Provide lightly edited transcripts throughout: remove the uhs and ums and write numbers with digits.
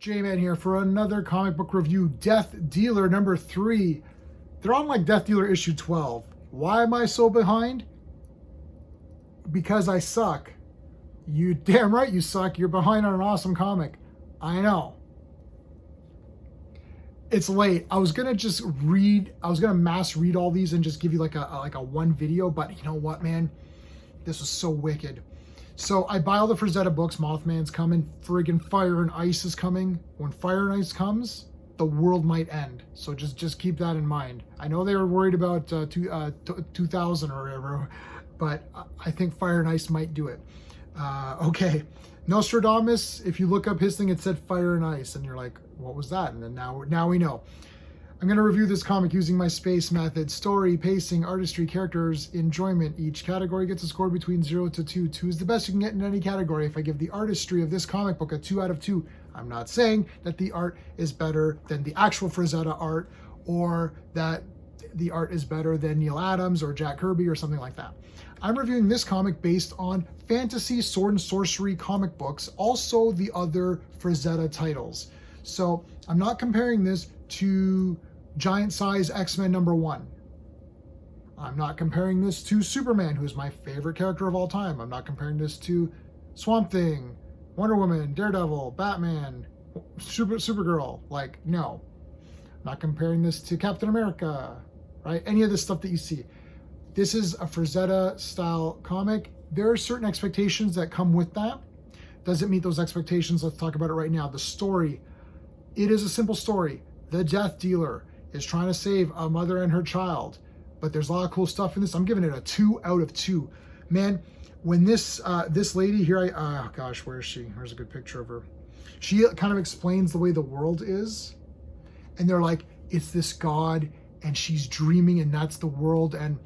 J-Man here for another comic book review. Death Dealer number 3. They're on like Death Dealer issue 12. Why am I so behind? Because I suck. You damn right you suck. You're behind on an awesome comic. I know. It's late. I was gonna mass read all these and just give you like a one video, but you know what, man? This was so wicked. So I buy all the Frazetta books. Mothman's coming. Friggin' Fire and Ice is coming. When Fire and Ice comes, the world might end. So just keep that in mind. I know they were worried about 2000 or whatever, but I think Fire and Ice might do it. Okay. Nostradamus, if you look up his thing, it said Fire and Ice, and you're like, what was that? And then now we know. I'm going to review this comic using my space method. Story, pacing, artistry, characters, enjoyment. Each category gets a score between 0 to 2. 2 is the best you can get in any category. If I give the artistry of this comic book a 2 out of 2, I'm not saying that the art is better than the actual Frazetta art, or that the art is better than Neil Adams or Jack Kirby or something like that. I'm reviewing this comic based on fantasy sword and sorcery comic books, also the other Frazetta titles. So I'm not comparing this to Giant Size X-Men #1. I'm not comparing this to Superman, who's my favorite character of all time. I'm not comparing this to Swamp Thing, Wonder Woman, Daredevil, Batman, Supergirl. Like, no. I'm not comparing this to Captain America, right? Any of the stuff that you see. This is a Frazetta style comic. There are certain expectations that come with that. Does it meet those expectations? Let's talk about it right now. The story. It is a simple story. The Death Dealer is trying to save a mother and her child, but there's a lot of cool stuff in this. I'm giving it a 2 out of 2. Man, when this lady here, oh gosh, where is she? Here's a good picture of her. She kind of explains the way the world is, and they're like, it's this god, and she's dreaming, and that's the world, and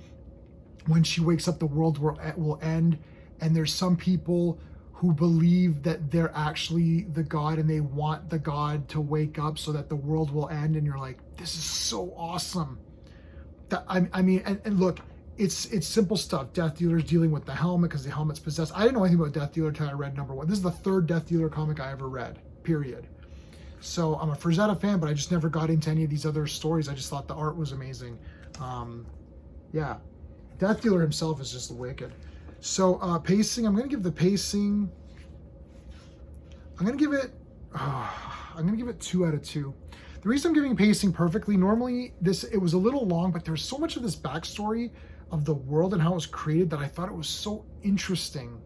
when she wakes up, the world will end, and there's some people who believe that they're actually the god and they want the god to wake up so that the world will end. And you're like, this is so awesome. That I mean, and look, it's simple stuff. Death Dealer's dealing with the helmet because the helmet's possessed. I didn't know anything about Death Dealer until I read #1. This is the 3rd Death Dealer comic I ever read, period. So I'm a Frazetta fan, but I just never got into any of these other stories. I just thought the art was amazing. Yeah, Death Dealer himself is just wicked. So pacing, I'm going to give the pacing, I'm going to give it 2 out of 2. The reason I'm giving pacing perfectly, normally it was a little long, but there's so much of this backstory of the world and how it was created that I thought it was so interesting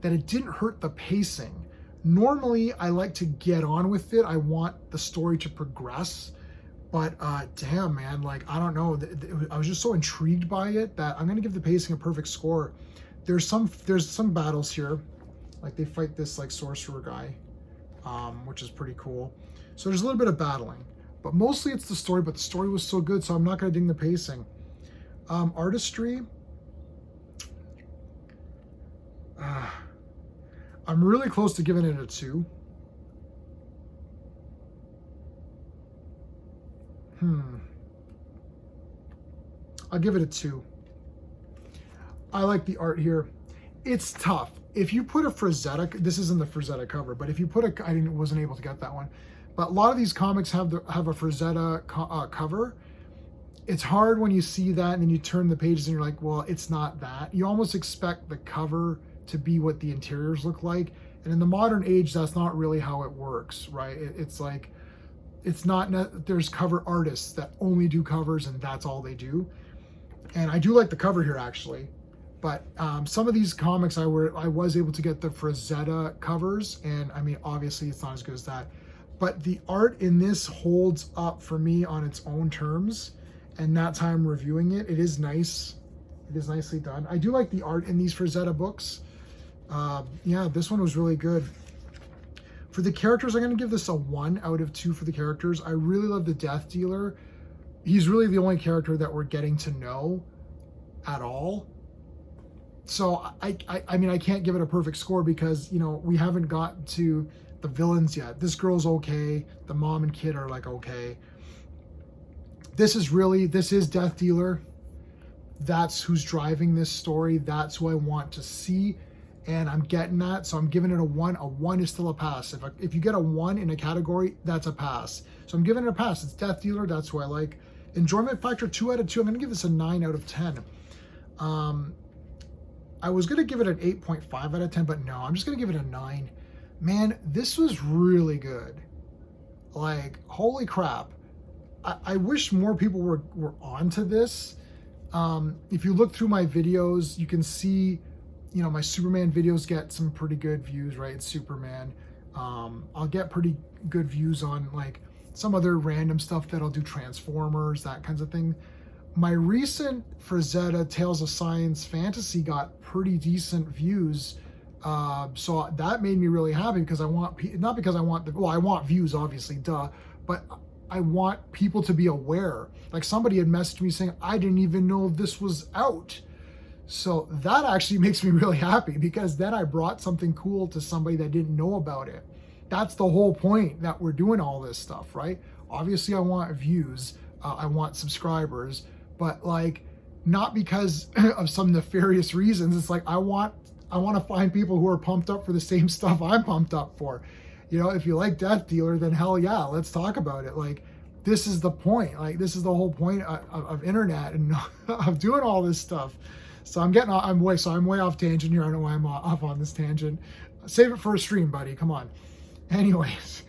that it didn't hurt the pacing. Normally, I like to get on with it. I want the story to progress. But damn, man, like, I don't know. I was just so intrigued by it that I'm going to give the pacing a perfect score. There's some battles here. Like, they fight this, like, sorcerer guy, which is pretty cool. So there's a little bit of battling. But mostly it's the story, but the story was so good, so I'm not going to ding the pacing. Artistry. I'm really close to giving it a 2. I'll give it a 2. I like the art here. It's tough. If you put a Frazetta, this isn't the Frazetta cover, but if you put I wasn't able to get that one. But a lot of these comics have a Frazetta cover. It's hard when you see that and then you turn the pages and you're like, well, it's not that. You almost expect the cover to be what the interiors look like. And in the modern age, that's not really how it works, right? It's like, it's not, there's cover artists that only do covers and that's all they do. And I do like the cover here, actually. But some of these comics I was able to get the Frazetta covers, and I mean, obviously it's not as good as that. But the art in this holds up for me on its own terms, and that's how I'm reviewing it. It is nice. It is nicely done. I do like the art in these Frazetta books. Yeah, this one was really good. For the characters, I'm going to give this a 1 out of 2 for the characters. I really love the Death Dealer. He's really the only character that we're getting to know at all. So I mean, I can't give it a perfect score because, you know, we haven't got to the villains yet. This girl's okay. The mom and kid are like, okay. This is Death Dealer. That's who's driving this story. That's who I want to see. and I'm getting that, so I'm giving it a 1. A 1 is still a pass. If you get a 1 in a category, that's a pass. So I'm giving it a pass. It's Death Dealer. That's who I like. Enjoyment factor 2 out of 2. I'm going to give this a 9 out of 10. I was going to give it an 8.5 out of 10, but no, I'm just going to give it a 9. Man, this was really good. Like, holy crap. I wish more people were onto this. If you look through my videos, you can see, you know, my Superman videos get some pretty good views, right? It's Superman. I'll get pretty good views on like some other random stuff that I'll do, Transformers, that kinds of thing. My recent Frazetta Tales of Science Fantasy got pretty decent views. So that made me really happy because I want, not because I want, I want views, obviously, duh, but I want people to be aware. Like somebody had messaged me saying, I didn't even know this was out. So that actually makes me really happy because then I brought something cool to somebody that didn't know about it. That's the whole point that we're doing all this stuff, right? Obviously I want views, I want subscribers, but like not because of some nefarious reasons. It's like I want to find people who are pumped up for the same stuff I'm pumped up for. You know, if you like Death Dealer, then hell yeah, let's talk about it. Like, this is the point. Like, this is the whole point of internet and of doing all this stuff. So I'm way off tangent here. I don't know why I'm off on this tangent. Save it for a stream, buddy. Come on. Anyways,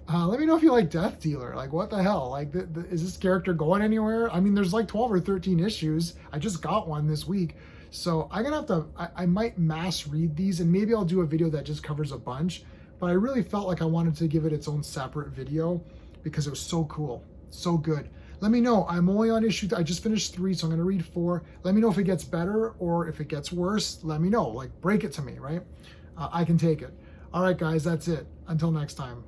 let me know if you like Death Dealer. Like, what the hell? Like, is this character going anywhere? I mean, there's like 12 or 13 issues. I just got one this week. So I'm gonna have to, I might mass read these, and maybe I'll do a video that just covers a bunch. But I really felt like I wanted to give it its own separate video because it was so cool, so good. Let me know. I'm only on issue, I just finished 3, so I'm gonna read 4. Let me know if it gets better or if it gets worse. Let me know, like break it to me, right? I can take it. All right, guys, that's it. Until next time.